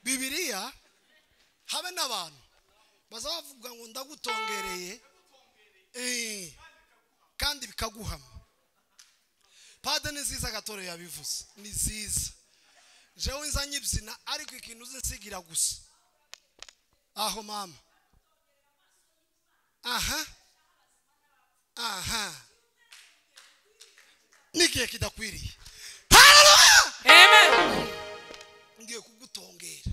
Bibiliya habe n'abantu bazavuga ngo ndagutongereye kandi bikaguhama. Pade ni nziza gatoro yabivuze ni nziza. Jewe nzanye ibyina ariko ikintu uzinsigira gusa. Aho mama. Aha. Nikiye kidakwiriye. Hallelujah. Amen. Ngiye kugutongera.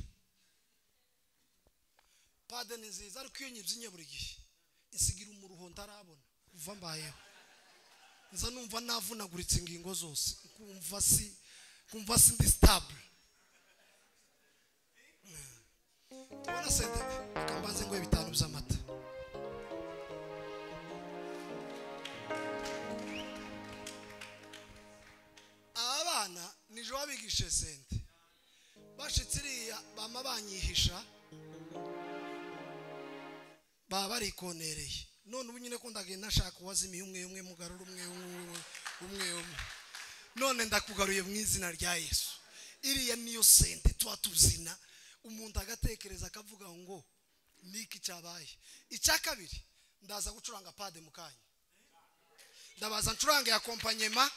Pade ni nziza ariko iyo nyibyinnye buri gihe insigira umuruho ntarabona kuva mbayeho. Nza numva navunaguritse ingingo zose kumva si stable. Tubona sente akambanze ngo 5 by'amata. Abana nijo babigishe sente bashitsiriya bama banyihisha baba barikonereye. None ubu nyine ko ndagenda nashaka wazimiye umwe mugarura umwe. None ndakugaruye mu izina rya Yesu. Iriya niyo sente twatuzina umuntu agatekereza akavuga ngo niki cyabaye. Icya kabiri ndaza gucuranga pade mukanya. Ndabaza ncuranga ya accompagnement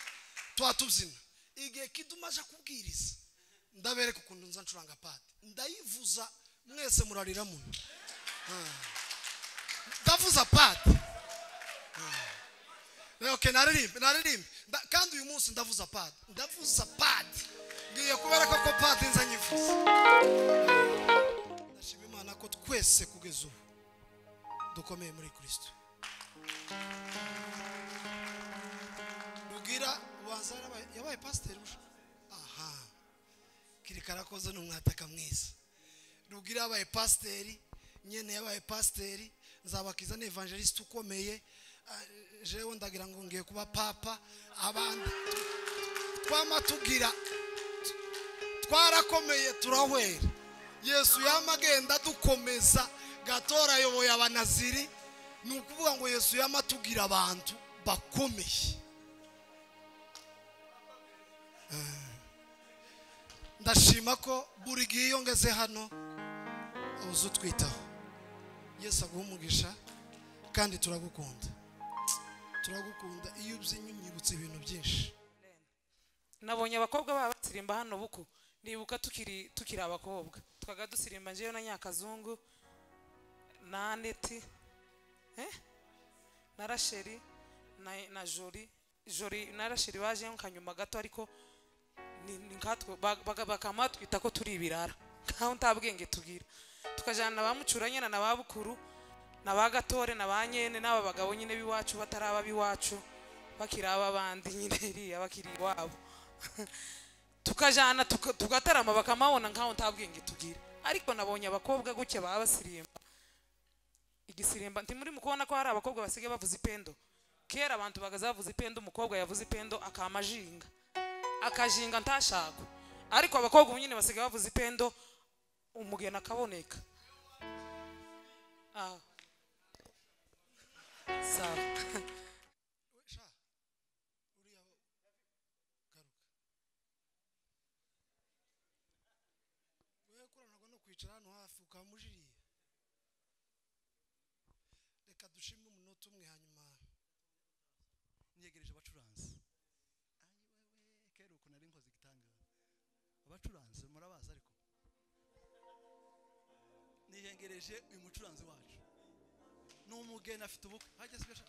twatuzina. Igihe kidumaje kubwiriza ndabereka ukuntu nza ncuranga pade. Ndayivuza mwese murarira muno. Ndavuza pade. Okay, naririmbe. Kandi uyu munsi ndavuza pade. Ndavuza pade. Ngiye kubereka ko pade nza nyivuza. Ndashima Imana ko twese kugeza ubu dukomeye muri Kristo. Rugira ubanzara yabaye pastor. Aha. Kirikara koze n'umwataka mwiza. Rugira yabaye pastor, nyene yabaye pastor, nzabakiza n'evangelist ukomeye. Jewe ndagira ngo ngiye kuba papa abandi twamatugira twarakomeye turahwera. Yesu yamagenda dukomeza gatora yoboye abanaziri nukuvuga ngo Yesu yamatugira abantu bakomeye. Ndashima ko buri gihe yongeze hano uzutwitaho. Yesu aguhumugisha kandi turagukunda. Iyo ubyinnye unyibutse ibintu byinshi. Nabonye abakobwa baba basirimba hano buku. Nibuka tukiri abakobwa. Twaga dusirimba njeyo na Nyakazungu na Aneti na Rasheli na Jori na Rasheli baje nkanyuma gato ariko nkatwe bakamatwita ko turi ibirara. Kaho ntabwenge tugira. Tukajana bamucuranye na babukuru na bagatore na banyene n'aba bagabo nyine biwacu bataraba biwacu bakiraba bandi nyine iriya bakiri wabo. Tukajana tugatarama bakamabona nkaho ntabwenge tugira. Ariko nabonye abakobwa guke baba basirimba igisirimba. Nti muri mukubona ko hari abakobwa basige bavuza ipendo. Kera abantu bagazavuza ipendo, umukobwa yavuza ipendo akamajinga akajinga ntashaka. Ariko abakobwa nyine basige bavuza ipendo umugena akaboneka. Sawa. Hano hafi ukamujiriye. Reka dushime umunota umwe hanyuma niyegereje abacuranzi. Kera uko nari nkoze gitangaza. Abacuranzi murabaza ariko niyegereje uyu mucuranzi wacu. N'umugeni afite ubukwe. Hajya sibesha.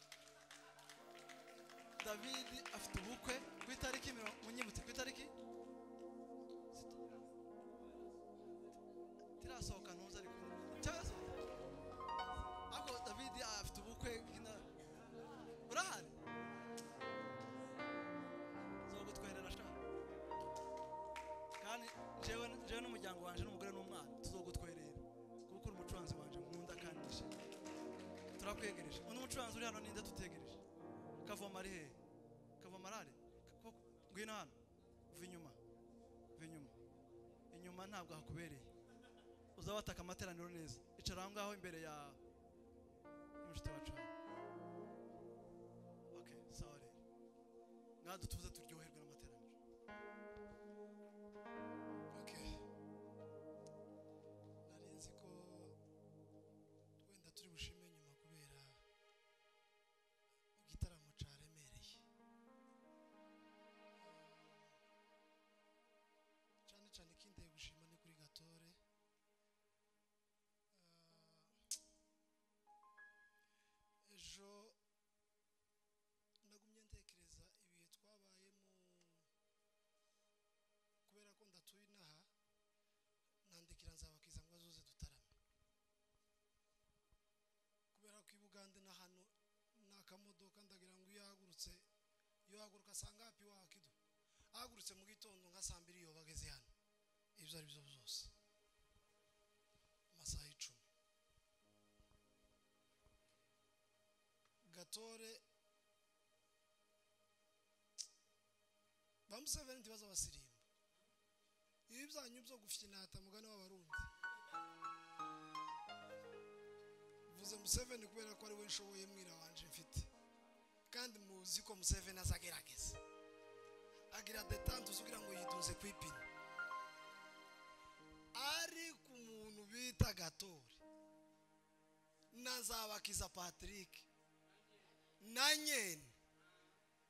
David afite ubukwe ku itariki munyibutse ku itariki tirasohoka ntuza ariko cyazo ako David afite ubukwe hina urahari zo gutwerera sha kandi jewe n'umuryango wanje n'umugore n'umwana tuzogutwerera kuko uri umucuranzi wanje nkunda kandi nishimye. Turakwegereje uno mucuranzi uri hano ninde tutegereje. Kavoma ari he? Kavoma arare ngwino hano inyuma ntabwo hakubereye. Uzawataka amateraniro neza. Icara aho ngaho imbere ya y'umushiti wacu. Okay, sawa rero. Ngado tuze turyoherwe n'amateraniro. Okay. akamodoka ndagira ngo yahagurutse yohaguruka sanga hapi wakido ahagurutse mu gitondo nka saa 2 yo bageze hano ibyo ari byo byose amasaha 10 Gatore bamuseveni ndibaza abasirimba ibi byanyu byo gufyinata mugane w'abarundi vuze Museveni kubera ko ari we nshoboye mwira wanje mfite kandi muzi ko Museveni azagerageza agira detantu zugira ngo yiduze kwipina ari ku muntu bita Gatore nazabakiza Patrick nanyene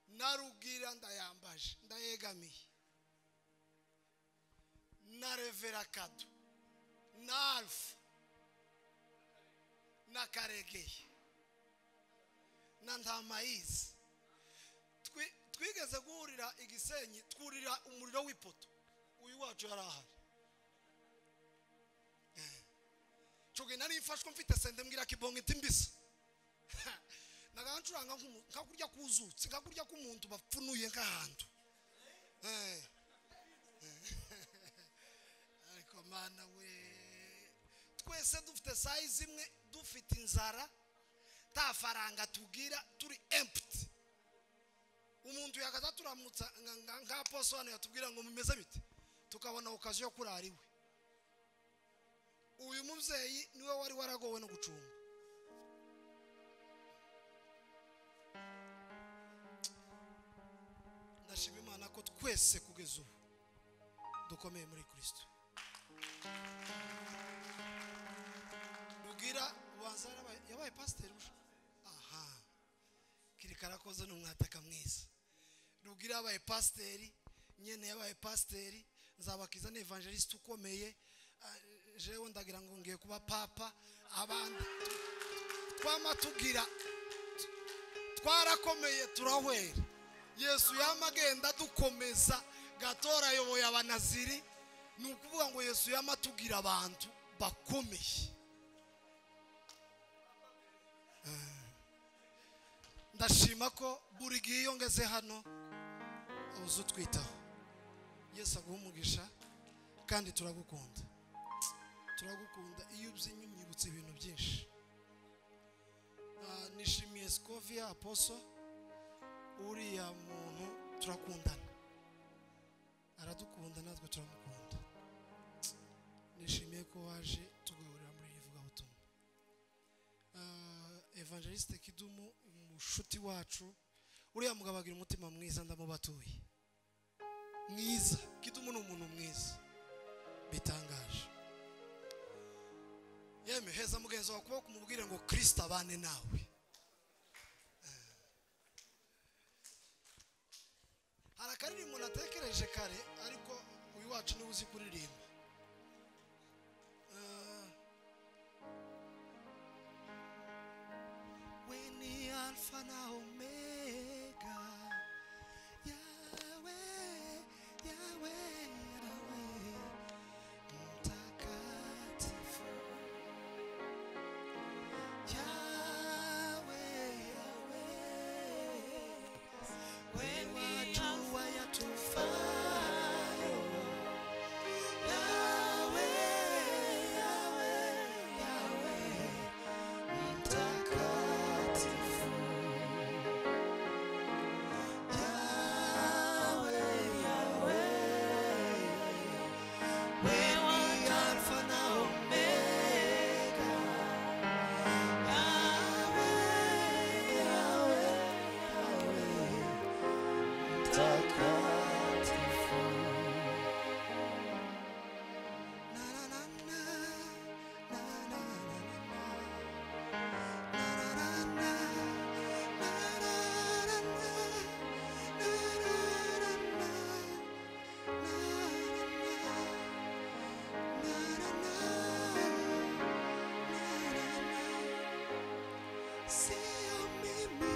narugira ndayambaje ndayegamiye na Revera Kadu na Alpha na Karegeye na Ntamayizi twigeze guhurira igisenyi twurira umuriro w'ipoto uyu wacu yarahari coge nari mfashwe mfite sende mbwira kibonga itimbisa nagancuranga nkakurya kuzutse nkakurya k'umuntu bapfunuye nk'ahantu ariko mana we twese dufite size imwe dufite inzara ta faranga tugira turi empty umuntu yakaza turamutsa nka poso hano yatubwira ngo mumeze bite tukabona okazi yo kurariwe uyu muvyeyi niwe wari waragowe no gucunga ndashima Imana ko twese kugeza ubu dukomeye muri Kristo rugira ubanza yabaye pastor aha kirikara koze n'umwataka mwiza rugira yabaye pastor nyene yabaye pastor nzabakiza ne evangelist ukomeye jewe ndagira ngo ngiye kuba papa abandi twamatugira twarakomeye turahwera Yesu yamagenda dukomeza Gatora yoboye abanaziri nukuvuga ngo Yesu yamatugira abantu bakomeye ndashima ko buri gihe yongeze hano uzu twitaho Yesu aguhumugisha kandi turagukunda iyo ubyinyibutse ibintu byinshi nishimiye Scovia Apostle uriya muntu turakundana aradukunda natwe turamukunda nishimiye ko waje tugahurira muri ivuga butumwa Evangeliste Kidumu umushuti wacu uriya mugabo agira umutima mwiza ndamubatuye mwiza Kidumu ni umuntu mwiza bitangaje yeme heza mugenzi wa kuba kumubwira ngo Kristo abane nawe harakaririmbo natekereje kare ariko uyu wacu ni uzi kuririmba when the alpha na omega Yahweh Yahweh Yahweh mtakatifu Yahweh Yahweh when wajua yatufayo Yahweh Yahweh Yahweh mtakatifu Yahweh Yahweh wewe ni Alfa na Omega Yahweh Yahweh Yahweh mtakatifu na na na na na na sio mimi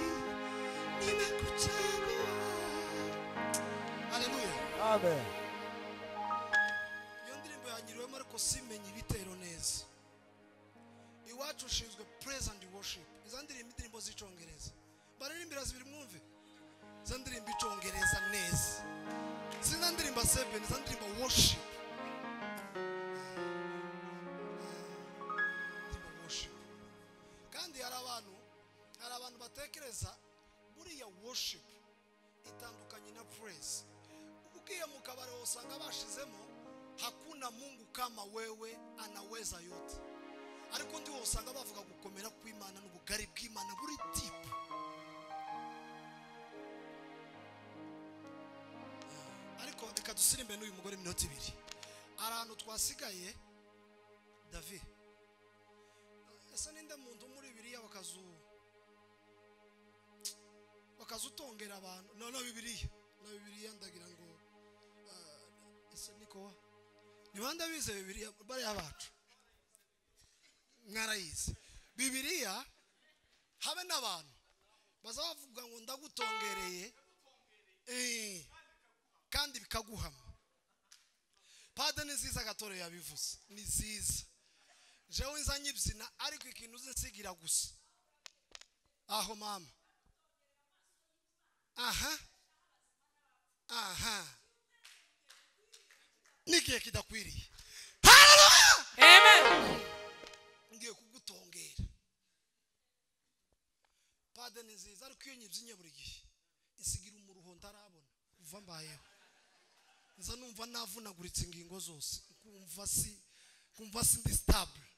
nimekuchagua haleluya Amen. iyo ndirimbo yanyiriwemo ariko simenye ibitero neza iwacu ushinzwe praise and worship iza ndirimbo z'icongereza baririmbira zibiri mwumve za ndirimba icongereza neza sina ndirimba 7 za ndirimba worship kandi hari abantu batekereza buriya worship itandukanye na praise. Ukiye mu kabare usanga bashizemo hakuna Mungu kama wewe anaweza yote, ariko ndi usanga bavuga gukomera kw'Imana n'ubugari bw'Imana buri tipe. Ariko reka dusirimbe n'uyu mugore minota 2 arantu twasigaye. David ese ninde muntu muri Bibiliya bakazutongera abantu no Bibiliya ndagira ngo ese niko nibanda bize Bibiliya bari abacu mwarayize Bibiliya habe n'abantu bazavuga ngo ndagutongereye kandi bikaguhama. Pade ni ziza gatore yabivuze ni ziza jewe nzanye ibyina ariko ikintu uzinsigira gusa aho mama aha nikiye kidakwiriye. Haleluya, amen. Ngiye kugutongera Pade ni ziza ariko iyo nyibyinnye buri gihe isigira umuruho ntarabona kuva mbayeho nza numva navunaguritse ingingo zose kumva si stable.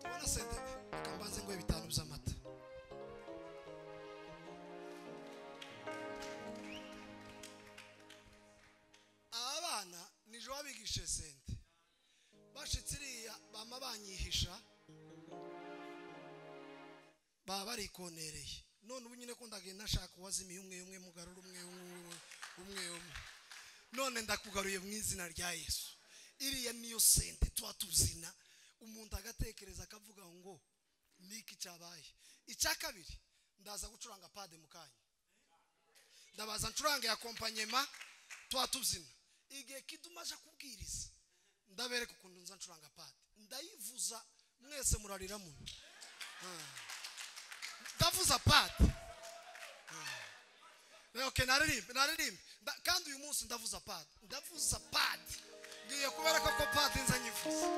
Tubona sente akambaze ngo 5 by'amata. Abana nijo babigishe sente bashitsiriya bama banyihisha baba barikonereye none ubu nyine ko ndagenda nashaka wazimiye umwe mugarura umwe none ndakugaruye mu izina rya Yesu. Iriya niyo sente twatuzina umuntu agatekereza akavuga ngo niki cyabaye. Icya kabiri ndaza gucuranga Pade mukanya, ndabaza ncuranga ya kompanyema twatuzina igihe kidumaje kubwiriza ndabereka ukuntu nza ncuranga Pade ndayivuza mwese murarira muno ndavuza Pade. Okay, naririmbe kandi uyu munsi ndavuza Pade ngiye kubereka ko Pade nza nyivuza.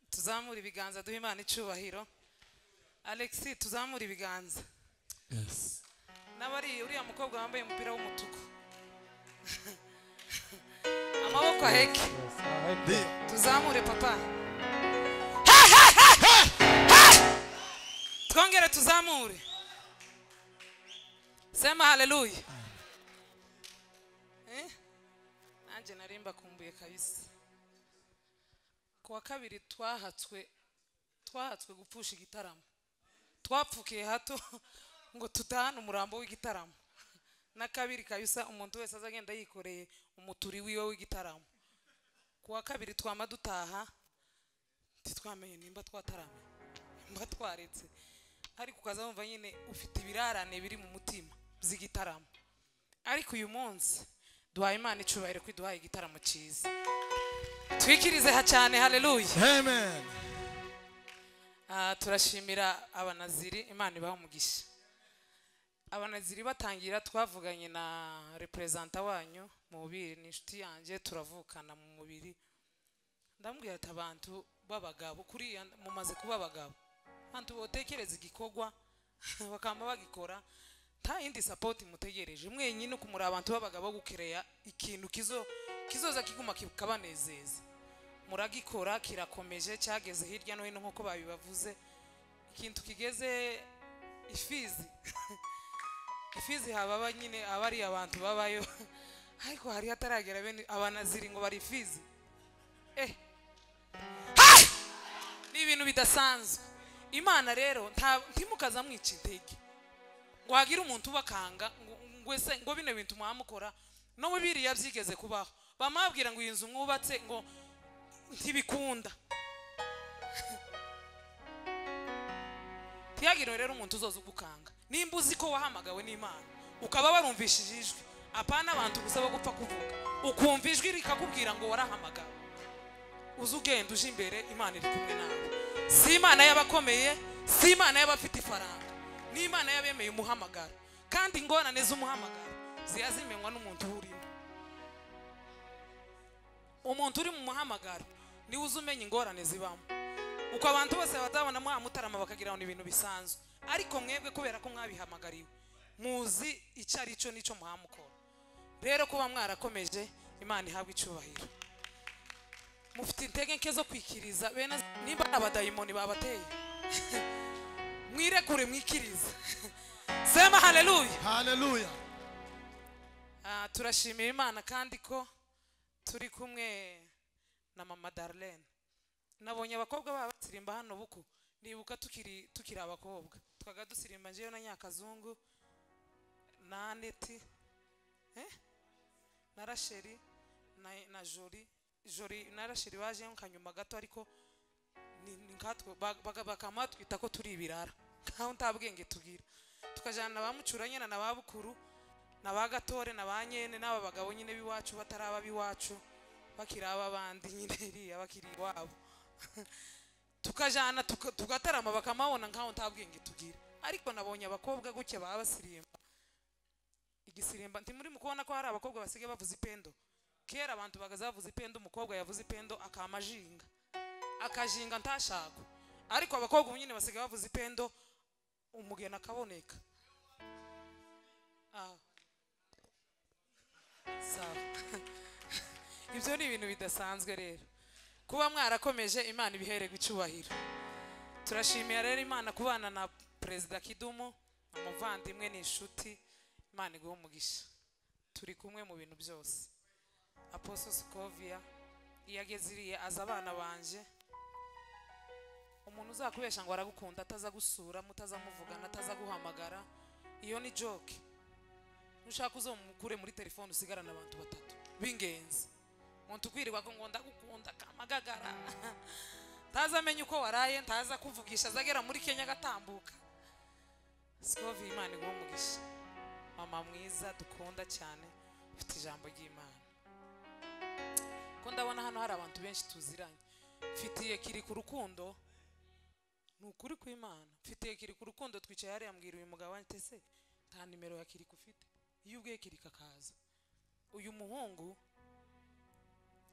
Tuzamura ibiganza duhe Imana icubahiro. Alexi tuzamura ibiganza. Yes. Nabari uriya mukobwa wambaye umupira w'umutuku amaboko aheke tuzamure papa twongere tuzamure sema haleluya. Anje narimba kumbuye kabisa kuwa kabiri twahatswe gupfusha igitaramo twapfukiye hato ngo tutahana umurambo w'igitaramo na kabiri kabisa umuntu wese azagenda yikoreye umuturi wiwe w'igitaramo. Kuwa kabiri twama dutaha titwamenye nimba twatarame nimba twaretse ariko ukazumva nyine ufite ibirarane biri mu mutima by'igitaramo. Ariko uyu munsi duhaye Imana icubahiro ko iduhaye igitaramo cyiza twikirize ha cyane. Haleluya, Amen. Turashimira abanaziri Imana ibaha umugisha. Abanaziri batangira twavuganye na representa wanyu mu mubiri n'inshuti yanjye turavukana mu mubiri ndambwira ati abantu babagabo kuri mumaze kuba abagabo abantu botekereza igikogwa bakama bagikora nta yindi support mutegereje mwenyine kumuri abantu babagabo gukereya ikintu kizoza kiguma kikabanezeza muragikora kirakomeje cyageze hirya no hino nko babibavuze ikintu kigeze ifizi hababa nyine abari abantu babayo ariko hari hataragera bene abanaziri ngo bari ifizi ni ibintu bidasanzwe. Imana rero ntimukaza mwica intege ngo hagira umuntu bakanga ngo bino bintu mwamukora no mu biriya byigeze kubaho bamabwira ngo iyi nzu mwubatse ngo ntibikunda ntiyagire rero umuntu uzoza ugukanga nimba uzi ko wahamagawe n'Imana ukaba warumvishije ijwi apana abantu gusa bo gupfa kuvuga ukumva ijwi rikakubwira ngo warahamagara uzi ugenda uje imbere Imana iri kumwe nawe si Imana y'abakomeye si Imana y'abafite ifaranga ni Imana y'abemeye umuhamagaro kandi ingorane z'umuhamagaro ziyazimenywa n'umuntu urimo umuntu uri mu muhamagaro ni uzi umenya ingorane zibamo uko abantu bose bazabona mutarama bakagira ngo ibintu bisanzwe ariko mwebwe kubera ko mwabihamagariwe muzi icyo ari cyo nico muhamukora rero kuba mwarakomeje Imana ihabwa icyubahiro mufite intege nke zo kwikiriza bene niba abadayimoni babateye mwirekure mwikiriza sema haleluya haleluya. turashimira Imana kandi ko turi kumwe na mama Darlene nabonye abakobwa baba basirimba hano buku nibuka tukiri abakobwa twaga dusirimba njeyo na Nyakazungu na Aneti na Rasheli na Jori na Rasheli baje nkanyuma gato ariko ni nkatwe bakamatwita ko turi ibirara kandi ntabwenge tugira tukajana bamucuranye na babukuru na bagatore na banyene n'aba bagabo nyine biwacu bataraba biwacu bakiraba bandi nyine iriya bakiri wabo tukajana tugatarama bakamabona nkaho ntabwenge tugira ariko nabonye abakobwa guke baba basirimba igisirimba nti muri mukubona ko hari abakobwa basige bavuza ipendo kera abantu bagazavuza ipendo umukobwa yavuza ipendo akamajinga akajinga ntashaka ariko abakobwa nyine basige bavuza ipendo umugena akaboneka sawa ibyo ni ibintu bidasanzwe rero kuba mwarakomeje Imana ibihererwa icyubahiro turashimira rero Imana kubana na Perezida Kidumu umuvandimwe n'inshuti Imana iguhe umugisha turi kumwe mu bintu byose Apostle Scovia iyageze iriye aza abana banje umuntu uzakubesha ngo aragukunda ataza gusura mutazamuvugana ataza guhamagara iyo ni joke nushaka uzomukure muri telefone usigarana abantu batatu bingenzi umuntu kwirirwa ko ngo ndagukunda kamagagara taza amenye uko waraye ntaza kuvugisha azagera muri Kenya gatambuka Scovia Imana iguhe umugisha mama mwiza dukunda cyane ufite ijambo ry'Imana ko ndabona hano hari abantu benshi tuziranye mfitiye kiri ku rukundo nukuri ku Imana mfitiye kiri ku rukundo twicaye hari yambwira uyu mugabo ante se nta nimero ya kiri kufite iyo ubwiye kiri kakaza uyu muhungu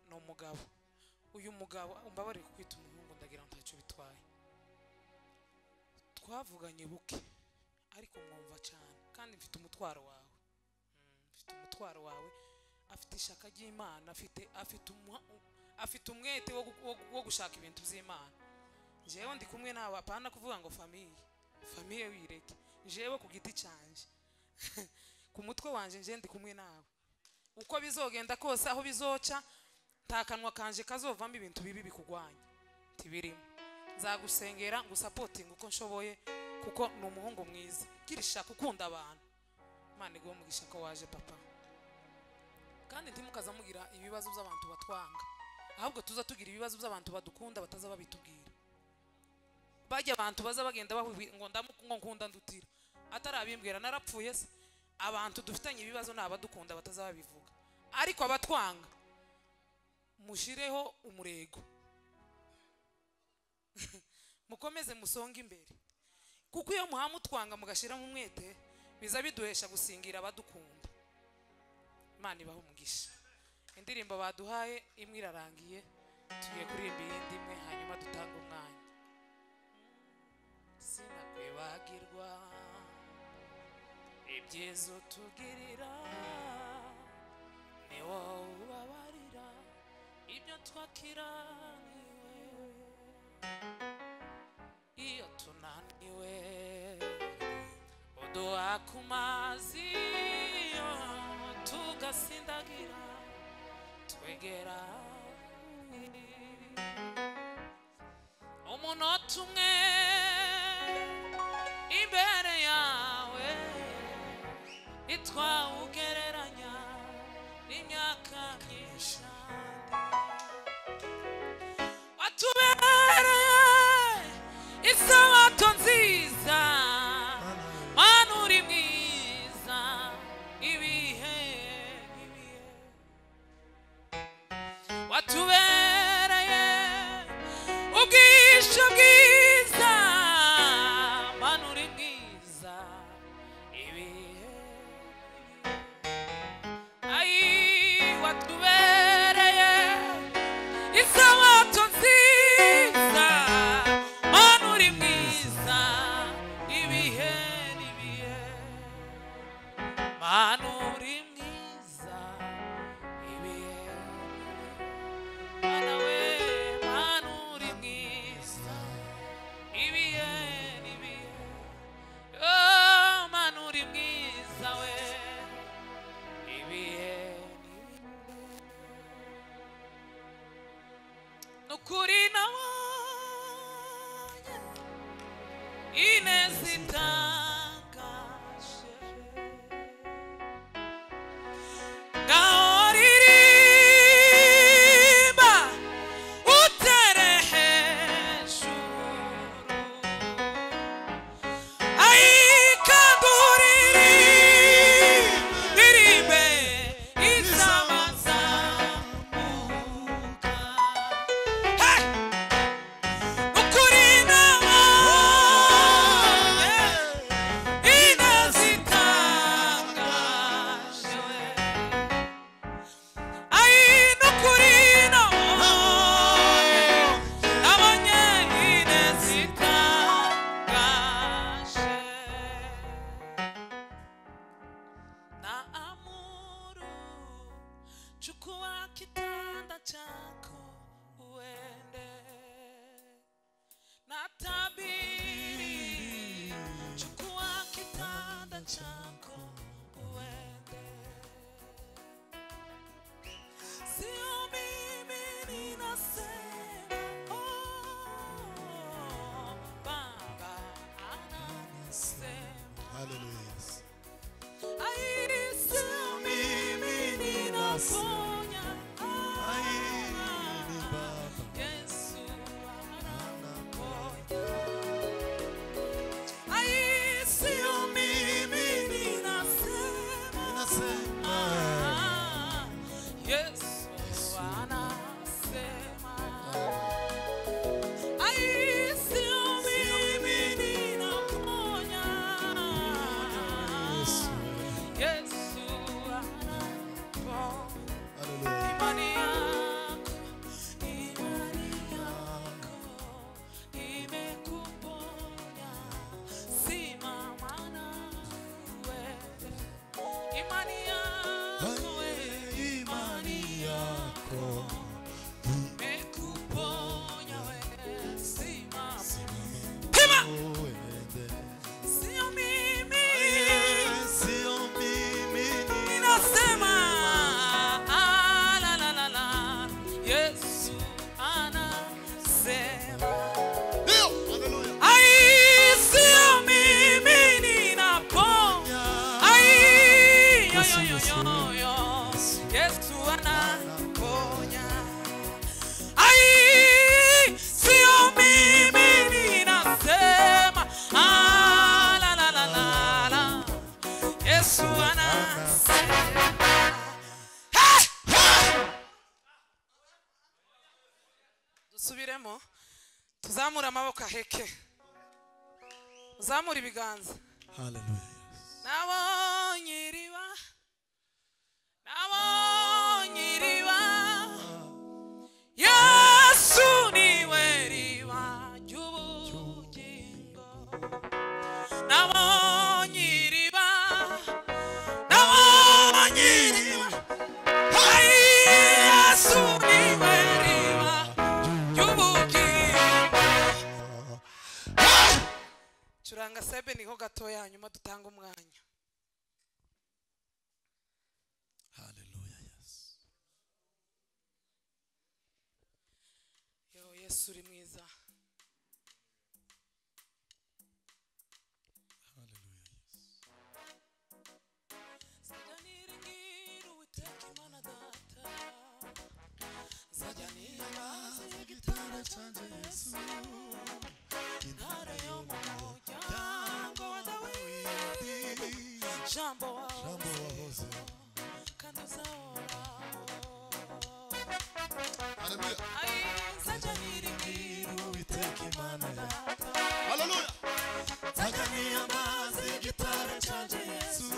no mugabo uyu mugabo umbabare kukwita umuhungu ndagira ntacyo bitwaye twavuganye buke ariko mwumva cyane kandi mfite umutwaro wawe mfite umutwaro wawe afite ishaka ry'Imana afite umwete wo gushaka ibintu by'Imana jewe ndi kumwe nawe apana kuvuga ngo famille wireke jewe ku giti cyanje ku mutwe wanje nje ndi kumwe nawe uko bizogenda kose aho bizoca ntakanwa kanje kazovamo ibintu bibi bikugwanya tibirimo nzagusengera ngusapoting uko nshoboye kuko ni umuhungu mwiza kirishaka ukunda abantu Imana iguhe umugisha ko waje papa kandi ntimukaza mugira ibibazo by'abantu batwanga ahubwo tuza tugira ibibazo by'abantu badukunda bataza babitubwira bajya abantu baza bagenda ngo ndamukunda ndutira atarabimbwira narapfuye se abantu dufitanye ibibazo n'abadukunda bataza babivuga ariko abatwanga mushireho umurego mukomeze musonga imbere kuko iyo muhamutwanga mugashira mu mwete biza biduhesha gusingira abadukunda Imana ibaho umugisha indirimbo baduhaye imwe irarangiye tugiye kuririmba iyindi imwe hanyuma dutanga umwanya sinakwibagirwa ibyizo tugirira ni wowe ubabarira ibyo twakiraniwe iyo tunaniwe uduha ku mazi tugasindagira twegera umunota umwe imbere yawe itwawugereranya imyaka myinshi watubereye isabato nziza Mana uri mwiza ibihe n'ibihe oh mana uri mwiza we ibihe nukuri nabonye ineza itangaje ngaho ririmba utere hejuru ririmbe izamazamuka ukuri nabonye ineza itangaje nukuri nabonye ineza itangaje naamuru chukua kitanda chako uende natabiri chukua kitanda chako uende sio mimi ninasema baba anasema Hallelujah. sio mimi ninaponya Yesu anaponya sio mimi ninasema Yesu anasema sio mimi ninaponya Yesu anaponya imani yako imekuponya simama na uende imani yako imekuponya wewe simama pima sio mimi ninasema la la la la Yesu anasema sio mimi ninaponya yo Yesu anaponya sio mimi ninasema la la la la Yesu anasema dusubiremo tuzamura amaboko aheke uzamura ibiganza Hallelujah. nabonye iriba Yesu niwe riba ry'ubugingo nabonye iriba Yesu niwe riba ry'ubugingo curanga sebe niho gatoya hanyuma dutanga umwanya Hallelujah. Yes. yo Yesu uri mwiza Hallelujah. Yes. Sajya niringira Uwiteka Imana Data Sajya niyambaza igitanda cyanjye Yesu intare yo mu muryango wa Dawidi jambo wahoze kandi uzahoraho Hallelujah. Sajya niringira Uwiteka Imana Data Hallelujah. Sajya niyambaza igitanda cyanjye Yesu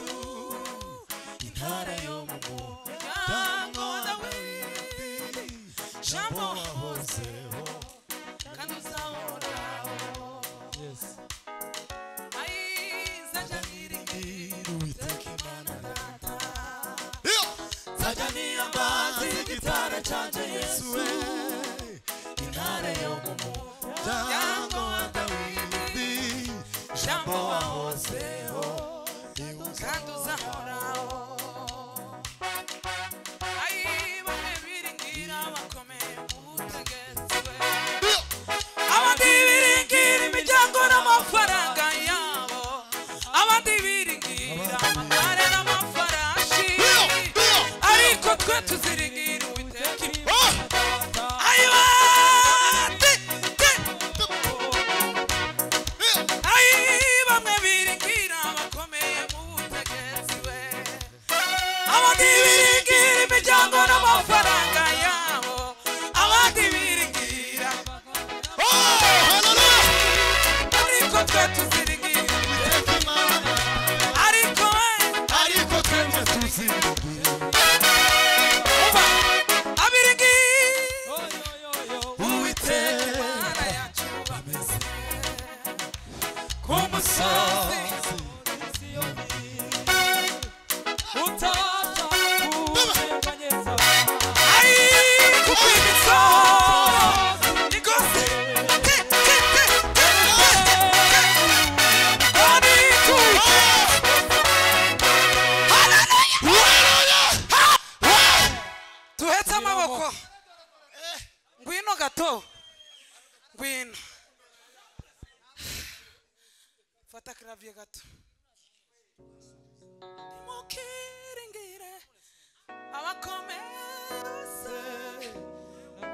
intare yo mu muryango wa Dawidi jambo wahozeho kandi uzahoraho Yes. Sajya niringira Uwiteka Imana Data Sajya niyambaza igitanda cyanjye Yesu intare yo mu muryango jambo wahozeho kandi uzahoraho bamwe biringira bakomeye mu butegetsi we abandi biringira imiryango n'amafaranga yabo abandi biringira amagare n'amafarashi ariko twe tuziringira uwiteka bamwe biringira bakomeye mu butegetsi we abandi biringira imiryango n'amafaranga yabo abandi biringira ariko twe tuziringira ariko twe tuziringira abiringira uwiteka Imana yacu bameze ku musozi tuhetse amaboko ngwino gato ngwino fata clavier gato mukiringire abakomeze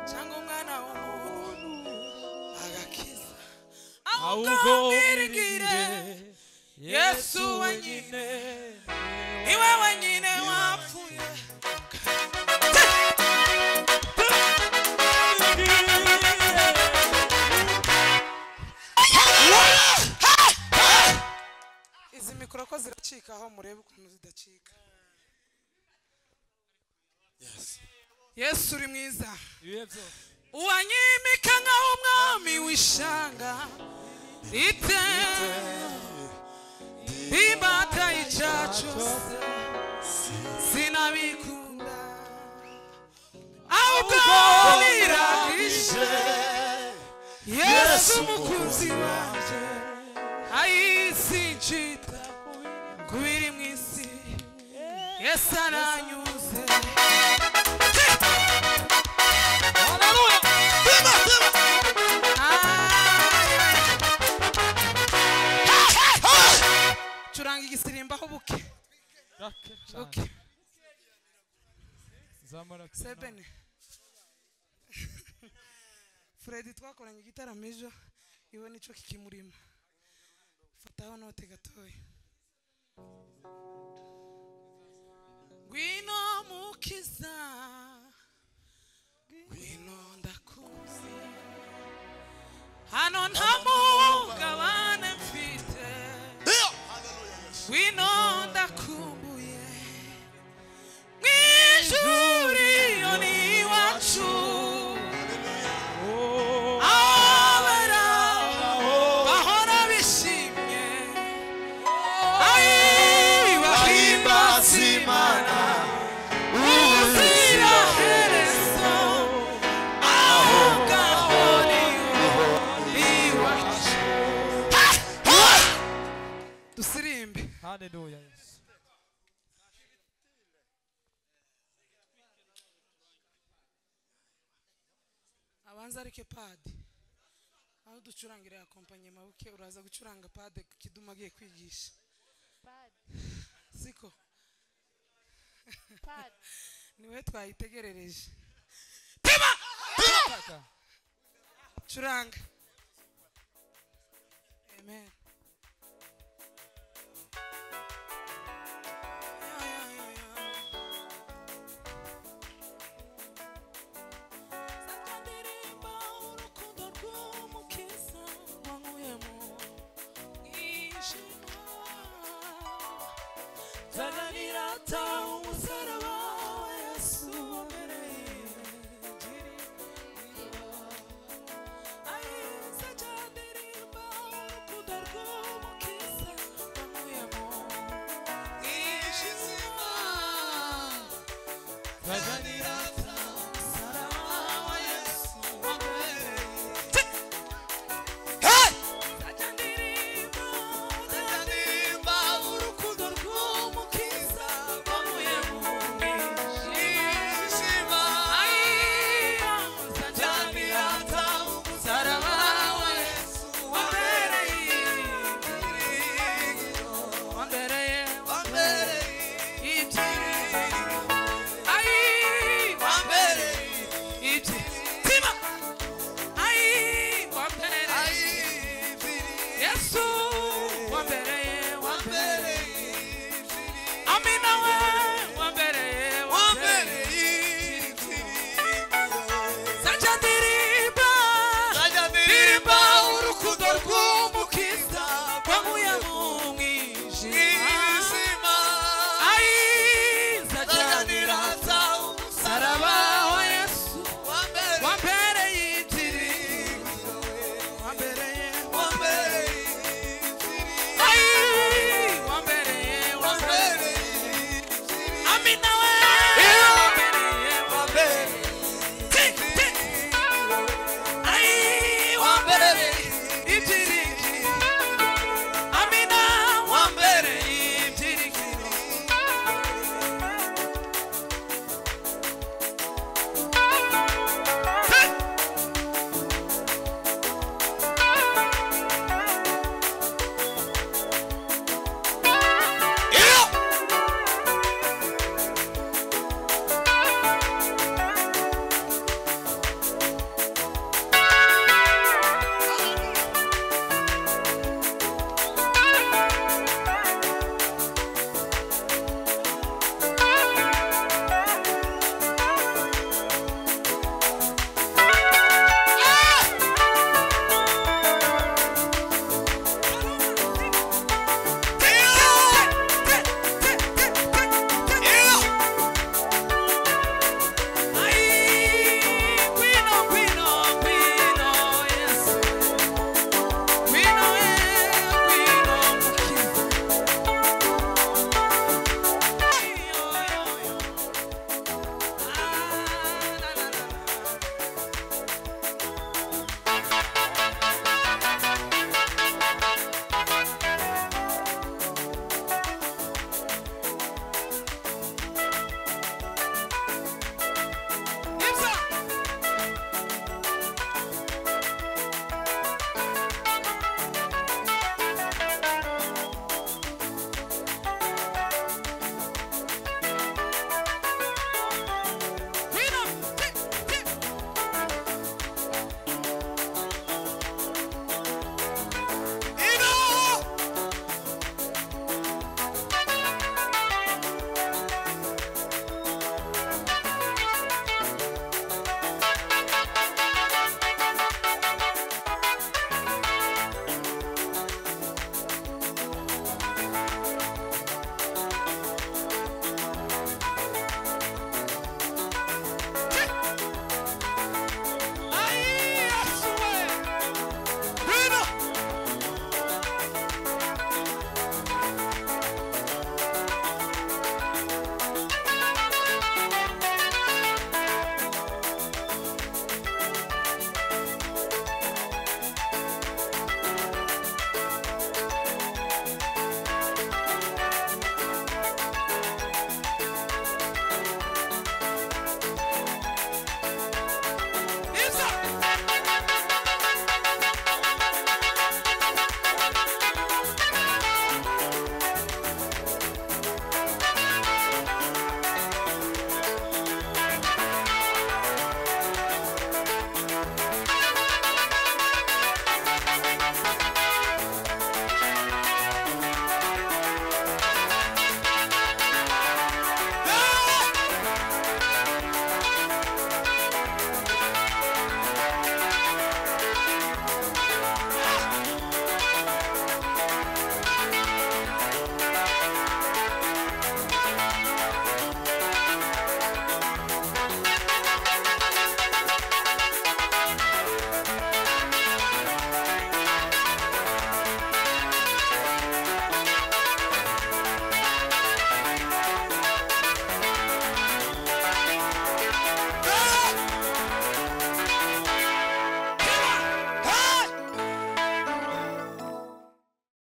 cyangwa umwana w'umuntu agakiza ahubwo mwiringire Yesu wenyine iwe wenyine wapfuye izi mikoro ko ziracika aho murebe ukuntu zidacika Yesu uri mwiza uwanyimika nkaho umwami w'ishanga rite imbata y'icacu sinabikunda ahubwo niragije Yesu mukunzi wanje ayisinjita kubiri mwisi Yesu aranyuze curanga igisirimba aho buke buke sebene Freddy twakoranye igitaramo ejo iwe nico kikimurima fataho note gatoya ngwino mukiza ngwino ndakuzi hano nta mugabane mfite ngwino ndakumbuye mwijuri yo ni iwacu bahora bishimye bahimbaza Imana ubuziraherezo aho ngaho niho iwacu dusirimbe haleluya abanza areke padi aho ducurangira ya kompanye mabuke uraza gucuranga padi kiduma agiye kwigisha siko padi niwe twayitegerereje tema curanga amen Yesu wambereye Amina we wambereye Sajya ndirimba urukundo rw'umukiza wankuye mu mwijima Ai sajya ndirata umusaraba wa Yesu wambereye indirimbo wambereye